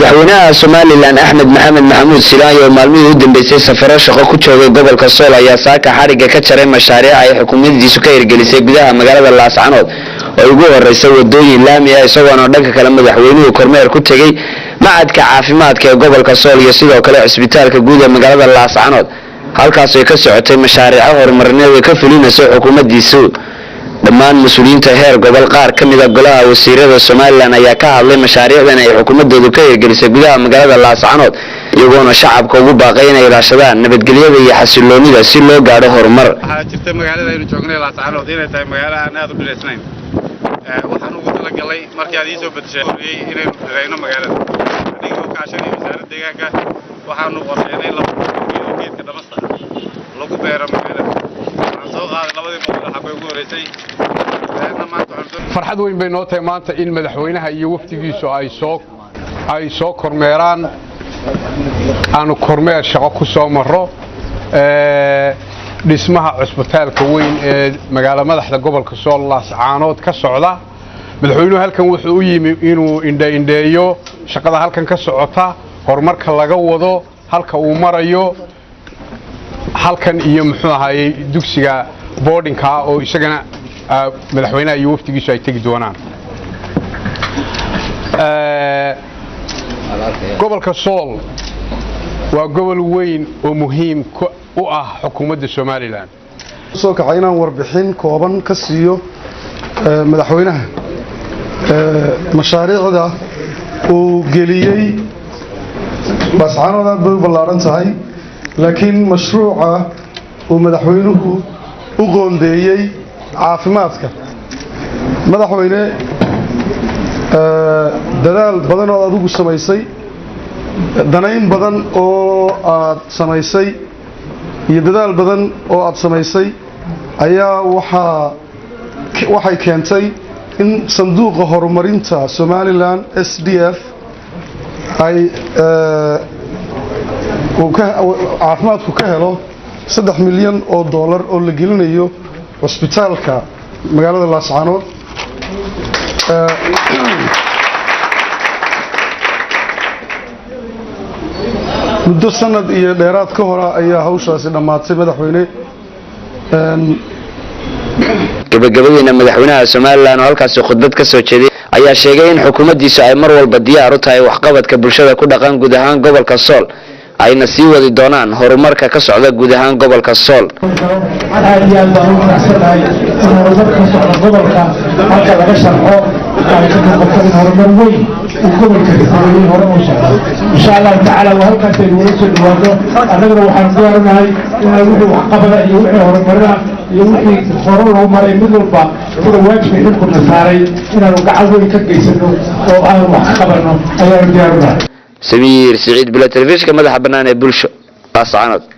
madaxweynaha Soomaaliland Axmed Maxamed Maxamuud Silaayo oo maalmihii u dambeysay safaro shaqo ku joogay gobolka Sool ayaa saaka xariga ka jaray mashaariic ay xukuumaddiisu ka hirgelisay gudaha magaalada Laascaanood oo ugu horeysay wadooyin laami ah isagoo dhanka kale madaxweynuhu kormeer ku tagay macadka caafimaadka ee gobolka Sool iyo sidoo kale isbitaalka guud ee magaalada Laascaanood halkaas ay ka socotay mashaariic horumarineed oo ka fulinaysa xukuumaddiisu dhammaan mas'uuliyiinta heer gobol qaar kamid ah golaha wasiirada Soomaaliland ayaa ka hadlay mashaariicdan ay xukuumadoodu ka hirgelisay gudaha magaalada Laascaanood iyagoona shacabka ugu baaqay inay ilaashadaan nabadgelyada iyo xasiloonida si loo gaaro horumar. Waxa jirta magaalada aynu joognay Laascaanood inay tahay magaalo aan aad u bilaysnayn waxaan ugu talagalay markii aad soo badashay inaynu dirayno magaalada adigoo ka cashanay wasaaradda deegaanka waxaanu qorsheynay geedka dhamasta lagu beero magaalada farxad weyn bay noo tahay maanta in madaxweynaha iyo wafdigiisu ay soo kormeeraan aanu kormeer shaqo ku soo maro dhismaha cusbitaalka weyn ee magaalada madaxda gobolka Sool Laascaanood ka socda madaxweynuhu halkan wuxuu u yimi inuu indheeyo shaqada halkan ka socota horumarka laga wado halka uu marayo halkan iyo muxuu ahaayay dugsiga boardingka oo isagana madaxweynaha iyo wafdigiisu ay tagi doonaan gobolka Sool waa gobol weyn oo muhiim u ah xukuumadda Soomaaliland soo kacayna warbixin kooban ka siiyo madaxweynaha mashaariicda uu geliyay Laascaanood bay ballaaran tahay laakiin mashruuca uu madaxweynuhu u qoondeeyay caafimaadka madaxweyne dadaal badan oo adigu samaysay danayn badan oo aad samaysay iyo dadaal badan oo aad samaysay ayaa waxay keentay in sanduuqa horumarinta Somaliland SDF ay caafimaadku ka helo $3 milyan oo la gelinayo cusbitaalka magaalada Laascaanood muddo sanad iyo dheeraad ka hor ayaa hawshaasi dhamaatay madaxweyne gabagabadina madaxweynaha Soomaaliland oo halkaas khudbad ka soo jeeday ayaa sheegay in xukuumaddiisu ay mar walba diyaar u tahay waxqabadka bulshada ku dhaqan guud ahaan gobolka Sool ayna sii wadi doonaan horumarka ka socda guud ahaan gobolka Sool inshallah ta'ala halka teeyo dhawaado anaguna waxaan diyaarinahay inaan wixii wax qabada iyo wixii horumarina iyo wixii hore loo maray mid walba sida waajibka ku saaray inaan gacan weyn ka geysano oo aan wax qabano ayaan diyaarinahay سمير سعيد بلا تلفزيون مدح بنان بولشو Laascaanood.